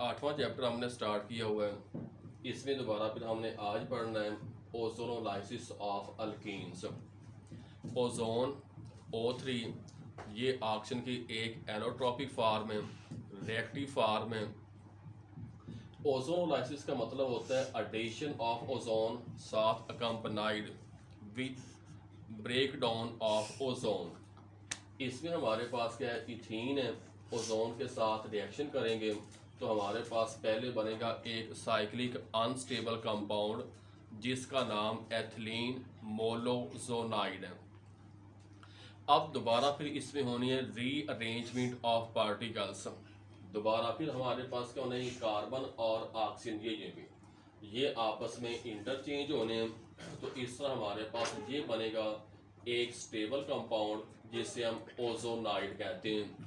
8वां chapter हमने start किया हुआ है। इसमें दोबारा फिर हमने आज पढ़ना है ozonolysis of alkenes. Ozone O3 ये ऑक्सीजन की एक एलोट्रॉपिक फार्म है, रिएक्टिव फार्म है। ओजोनोलाइसिस का मतलब होता है अडेशन ऑफ ओजोन साथ accompanied with break down of ozone. इसमें हमारे पास क्या है, इथीन है, ओजोन के साथ रिएक्शन करेंगे तो हमारे पास पहले बनेगा एक साइक्लिक अनस्टेबल कंपाउंड जिसका नाम एथिलीन मोलोजोनाइड है। अब दोबारा फिर इसमें होनी है रीअरेंजमेंट ऑफ पार्टिकल्स। दोबारा फिर हमारे पास क्या होने, कार्बन और ऑक्सीजन ये आपस में इंटरचेंज होने हैं। तो इस तरह हमारे पास ये बनेगा एक स्टेबल कंपाउंड जिसे हम ओजोनाइड कहते हैं।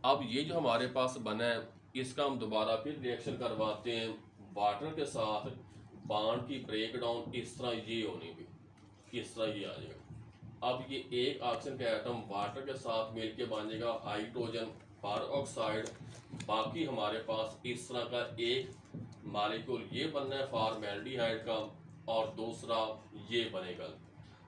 अब ये जो हमारे पास बना है इसका हम दोबारा फिर रिएक्शन करवाते हैं वाटर के साथ। बॉन्ड की ब्रेक डाउन इस तरह ये होनी भी, इस तरह ये आ जाएगा। अब ये एक ऑक्सीजन का एटम वाटर के साथ मिलके बनेगा हाइड्रोजन परऑक्साइड। बाकी हमारे पास इस तरह का एक मालिक्यूल ये बनना है फॉर्मेल्डिहाइड का, और दूसरा ये बनेगा।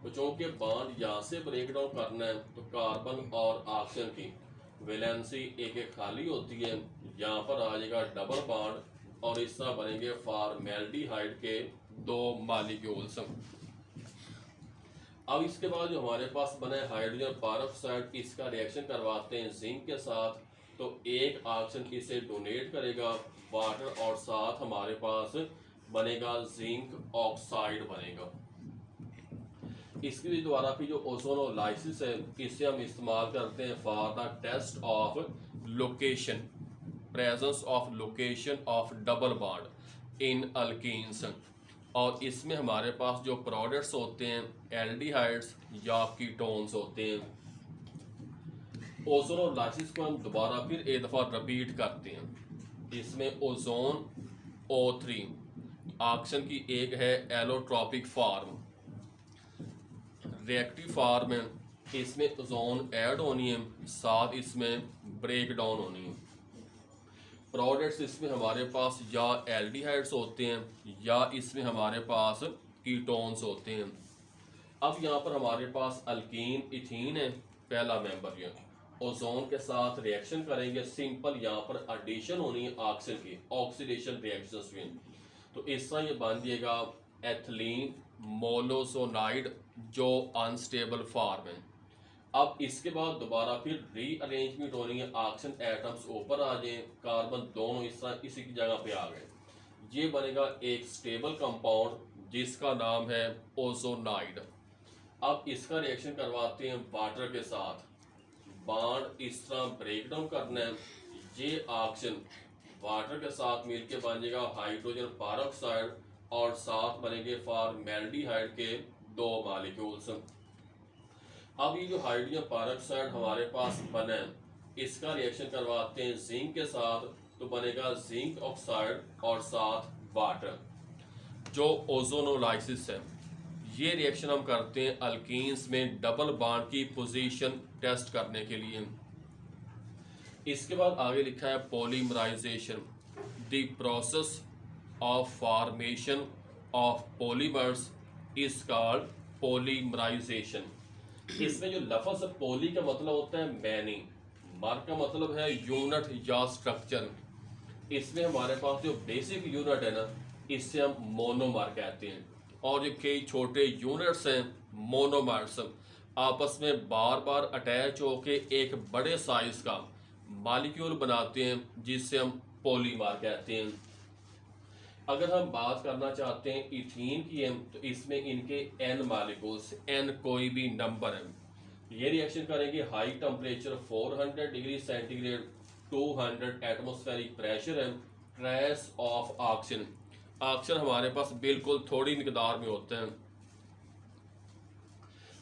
तो चूंकि बॉन्ड यहाँ से ब्रेक डाउन करना है तो कार्बन और ऑक्सीजन की वैलेंसी एक एक खाली होती है, यहाँ पर आ जाएगा डबल बॉन्ड और इस तरह बनेंगे फॉर्मेल्डिहाइड के दो मालिक्यूल्स। अब इसके बाद जो हमारे पास बना है हाइड्रोजन परऑक्साइड, इसका रिएक्शन करवाते हैं जिंक के साथ। तो एक ऑक्सीजन इसे डोनेट करेगा वाटर और साथ हमारे पास बनेगा जिंक ऑक्साइड बनेगा। इसके लिए द्वारा फिर जो ओजोनोलाइसिस है इसे हम इस्तेमाल करते हैं for the test of location, presence of location of double bond in alkenes. और इसमें हमारे पास जो प्रोडक्ट्स होते हैं एल्डिहाइड्स या कीटोन्स होते हैं। ओजोनोलाइसिस को हम दोबारा फिर एक दफ़ा रिपीट करते हैं। इसमें ओजोन O3 ऑक्सीजन की एक है एलोट्रॉपिक फार्म, रिएक्टिव फार्म है। इसमें ओजोन ऐड होनी है, साथ इसमें ब्रेक डाउन होनी है। प्रोडक्ट्स इसमें हमारे पास या एल्डिहाइड्स होते हैं या इसमें हमारे पास कीटोन्स होते हैं। अब यहाँ पर हमारे पास अल्कीन इथीन है, पहला मेंबर ये ओजोन के साथ रिएक्शन करेंगे। सिंपल यहाँ पर एडिशन होनी है ऑक्सीजन की, ऑक्सीडेशन रिएक्शंस में। तो इस तरह ये बन जाएगा एथिलीन मोलोजोनाइड जो अनस्टेबल फॉर्म है। अब इसके बाद दोबारा फिर रीअरेंजमेंट होनी है, ऑक्सीजन एटम्स ऊपर आ जाए, कार्बन दोनों इस तरह इसी की जगह पे आ गए। ये बनेगा एक स्टेबल कंपाउंड जिसका नाम है ओजोनाइड। अब इसका रिएक्शन करवाते हैं वाटर के साथ। बॉन्ड इस तरह ब्रेक डाउन करना है, ये ऑक्सीजन वाटर के साथ मिलके बन जाएगा हाइड्रोजन परऑक्साइड और साथ बनेंगे फॉर्मेल्डिहाइड के दो मॉलिक्यूल्स। अब ये जो हाइड्रोजन परऑक्साइड हमारे पास बना है इसका रिएक्शन करवाते हैं जिंक के साथ, तो बनेगा जिंक ऑक्साइड और साथ वाटर। जो ओजोनोलाइसिस है ये रिएक्शन हम करते हैं अल्कीन्स में डबल बॉन्ड की पोजीशन टेस्ट करने के लिए। इसके बाद आगे लिखा है polymerization, the process of formation of polymers is called polymerization. इसमें जो लफ्ज़ पोली का मतलब होता है मैनी, मर का मतलब है यूनिट या स्ट्रक्चर। इसमें हमारे पास जो बेसिक यूनिट है ना इससे हम मोनोमर कहते हैं, और जो कई छोटे यूनिट्स हैं मोनोमर्स आपस में बार बार अटैच होके एक बड़े साइज का मॉलिक्यूल बनाते हैं जिससे हम पॉलीमर कहते हैं। अगर हम बात करना चाहते हैं इथीन की है तो इसमें इनके n मॉलिक्यूल्स, n कोई भी नंबर है, ये रिएक्शन करेंगे high temperature 400 degree centigrade, 200 atmospheric pressure है, ट्रेस ऑफ ऑक्सीजन। ऑक्सीजन हमारे पास बिल्कुल थोड़ी मिकदार में होते हैं।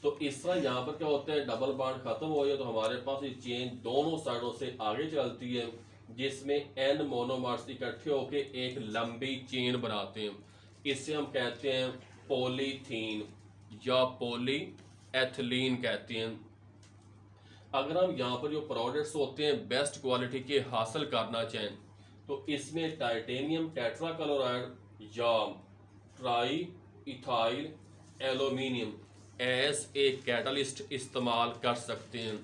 तो इस तरह यहाँ पर क्या होता है, डबल बॉन्ड खत्म हो गया तो हमारे पास ये चेन दोनों साइडों से आगे चलती है जिसमें n मोनोमर्स इकट्ठे होके एक लंबी चेन बनाते हैं। इससे हम कहते हैं पॉलीथीन या पॉली एथिलीन कहते हैं। अगर हम यहाँ पर जो प्रोडक्ट्स होते हैं बेस्ट क्वालिटी के हासिल करना चाहें तो इसमें टाइटेनियम टेट्राक्लोराइड या triethyl aluminium as a catalyst इस्तेमाल कर सकते हैं।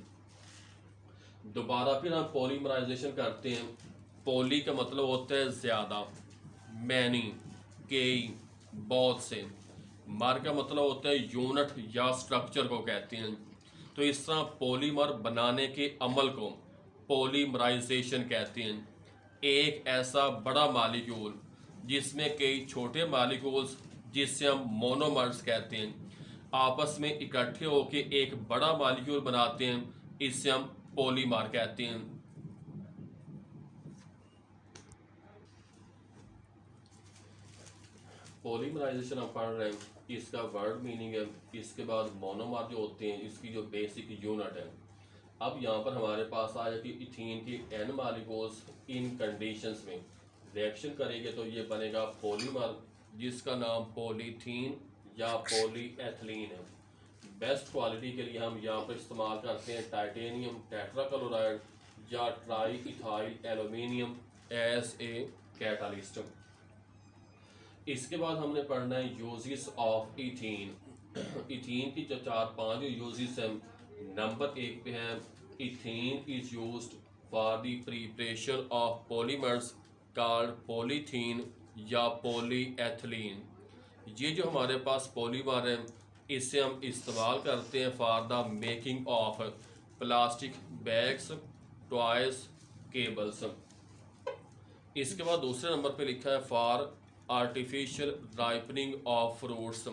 दोबारा फिर हम पॉलीमराइजेशन करते हैं। पॉली का मतलब होता है ज़्यादा, मैनी, कई, बहुत से। मर का मतलब होता है यूनिट या स्ट्रक्चर को कहते हैं। तो इस तरह पॉलीमर बनाने के अमल को पॉलीमराइजेशन कहते हैं। एक ऐसा बड़ा मालिक्यूल जिसमें कई छोटे मालिक्यूल्स, जिससे हम मोनोमर्स कहते हैं, आपस में इकट्ठे होकर एक बड़ा मालिक्यूल बनाते हैं, इससे हम पॉलीमर कहते हैं। पॉलीमराइजेशन हम पढ़ रहे हैं, इसका वर्ड मीनिंग है। इसके बाद मोनोमर जो होते हैं, इसकी जो बेसिक यूनिट है। अब यहाँ पर हमारे पास आया कि इथीन की एन मालिक्यूल्स इन कंडीशंस में रिएक्शन करेंगे तो ये बनेगा पॉलीमर, जिसका नाम पॉलीथीन या पॉलीएथिलीन है। बेस्ट क्वालिटी के लिए हम यहाँ पर इस्तेमाल करते हैं टाइटेनियम टेट्राक्लोराइड या triethyl aluminium as a catalyst. इसके बाद हमने पढ़ना है यूजेस ऑफ इथीन। इथीन की जो 4-5 यूजेस हैं, नंबर 1 पे है ethene is used for the preparation of polymers called polythene या पॉलीएथिलीन। ये जो हमारे पास पॉलीमर है, इससे हम इस्तेमाल करते हैं for the making of plastic bags, toys, cables. इसके बाद दूसरे नंबर पे लिखा है for artificial ripening of fruits.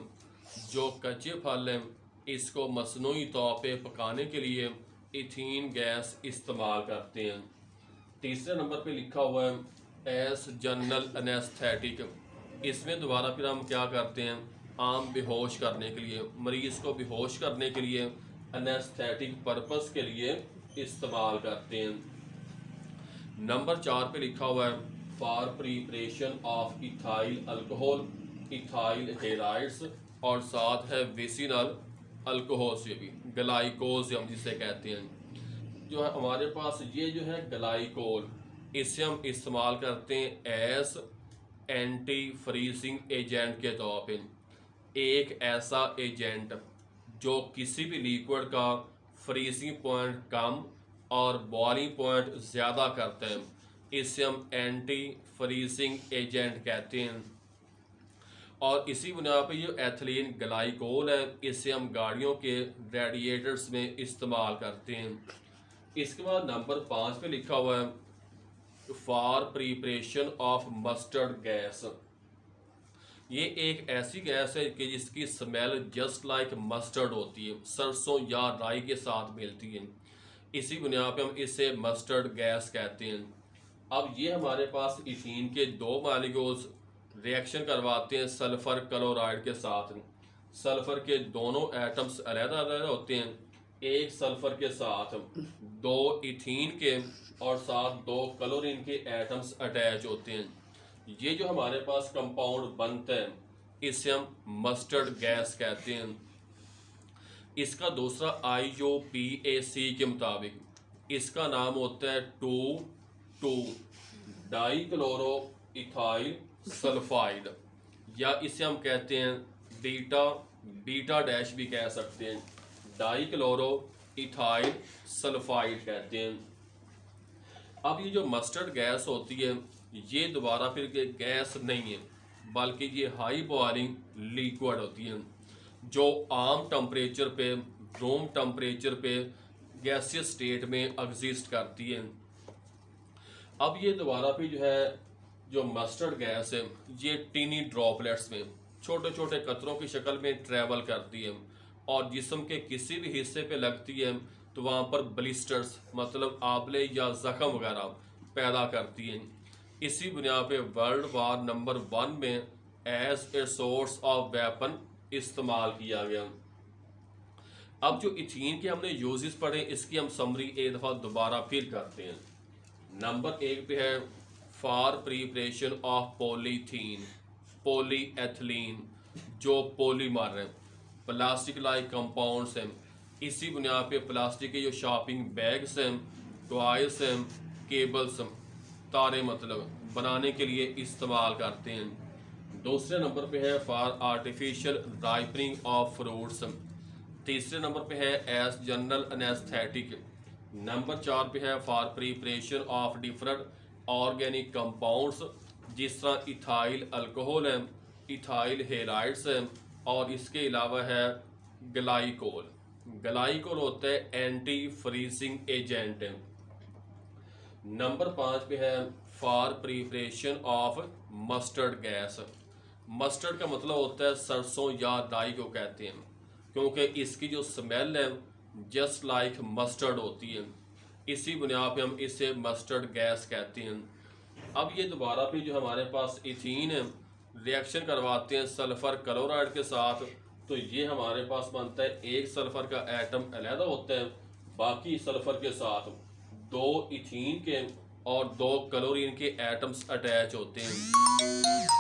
जो कच्चे फल हैं, इसको मसनूई तौर पे पकाने के लिए इथीन गैस इस्तेमाल करते हैं। तीसरे नंबर पे लिखा हुआ है एस जनरल एनेस्थेटिक। इसमें दोबारा फिर हम क्या करते हैं, आम बेहोश करने के लिए, मरीज़ को बेहोश करने के लिए एनेस्थेटिक पर्पस के लिए इस्तेमाल करते हैं। नंबर 4 पे लिखा हुआ है for preparation of ethyl alcohol, ethyl halides, और साथ है विसिनल अल्कोहल से भी ग्लाइकोज हम जिसे कहते हैं। जो है हमारे पास ये जो है ग्लाइकोल, इसे हम इस्तेमाल करते हैं एज एंटी फ्रीजिंग एजेंट के तौर पे। एक ऐसा एजेंट जो किसी भी लिक्विड का फ्रीजिंग पॉइंट कम और बॉइलिंग पॉइंट ज़्यादा करते हैं, इसे हम एंटी फ्रीजिंग एजेंट कहते हैं। और इसी बुनियाद पर ये एथिलीन ग्लाइकोल है, इसे हम गाड़ियों के रेडिएटर्स में इस्तेमाल करते हैं। इसके बाद नंबर 5 पे लिखा हुआ है for preparation of mustard gas. ये एक ऐसी गैस है कि जिसकी स्मेल जस्ट लाइक मस्टर्ड होती है, सरसों या राई के साथ मिलती है। इसी बुनियाद पे हम इसे मस्टर्ड गैस कहते हैं। अब ये हमारे पास इथीन के 2 मालिक्यूल्स रिएक्शन करवाते हैं सल्फर क्लोराइड के साथ। सल्फर के दोनों एटम्स अलग-अलग होते हैं। एक सल्फर के साथ 2 इथीन के और साथ 2 क्लोरीन के एटम्स अटैच होते हैं। ये जो हमारे पास कंपाउंड बनता है, इसे हम मस्टर्ड गैस कहते हैं। इसका दूसरा IUPAC के मुताबिक इसका नाम होता है 2,2 डाइक्लोरो इथाइल सल्फाइड, या इसे हम कहते हैं बीटा डैश भी कह सकते हैं, डाइक्लोरो इथाइल सल्फाइड कहते हैं। अब ये जो मस्टर्ड गैस होती है, ये दोबारा फिर गैस नहीं है, बल्कि ये हाई बॉइलिंग लिक्विड होती है जो आम टेम्परेचर पे, रूम टेम्परेचर पे गैसियस स्टेट में एग्जिस्ट करती है। अब ये दोबारा भी जो है, जो मस्टर्ड गैस है, ये टीनी ड्रॉपलेट्स में छोटे छोटे कतरों की शक्ल में ट्रैवल करती है और जिस्म के किसी भी हिस्से पे लगती है तो वहाँ पर ब्लिस्टर्स मतलब आबले या ज़ख़म वगैरह पैदा करती हैं। इसी बुनियाद पे वर्ल्ड वार नंबर 1 में as a source of weapon इस्तेमाल किया गया। अब जो इथीन के हमने यूजेस पढ़े, इसकी हम समरी एक दफ़ा दोबारा फिर करते हैं। नंबर 1 पे है for preparation of polythene, polyethylene, जो पॉलीमर है, प्लास्टिक लाइक कंपाउंड्स हैं। इसी बुनियाद पे प्लास्टिक के जो शॉपिंग बैग्स हैं, टॉयज हैं, केबल्स हैं, तारे मतलब बनाने के लिए इस्तेमाल करते हैं। दूसरे नंबर पे है for artificial ripening of fruits. तीसरे नंबर पे है एज जनरल एनेस्थेटिक। नंबर 4 पे है for preparation of different organic compounds, जिस तरह इथाइल अल्कोहल है, इथाइल हेलाइड्स है, और इसके अलावा है ग्लाइकोल। ग्लाइकोल होता है एंटी फ्रीजिंग एजेंट। नंबर 5 पे है for preparation of mustard gas. Mustard का मतलब होता है सरसों या राई को कहते हैं, क्योंकि इसकी जो स्मेल है जस्ट लाइक मस्टर्ड होती है। इसी बुनियाद पे हम इसे मस्टर्ड गैस कहते हैं। अब ये दोबारा पे जो हमारे पास इथीन है रिएक्शन करवाते हैं सल्फर क्लोराइड के साथ, तो ये हमारे पास बनता है एक सल्फर का एटम अलहदा होता है, बाकी सल्फर के साथ दो इथीन के और दो क्लोरीन के एटम्स अटैच होते हैं।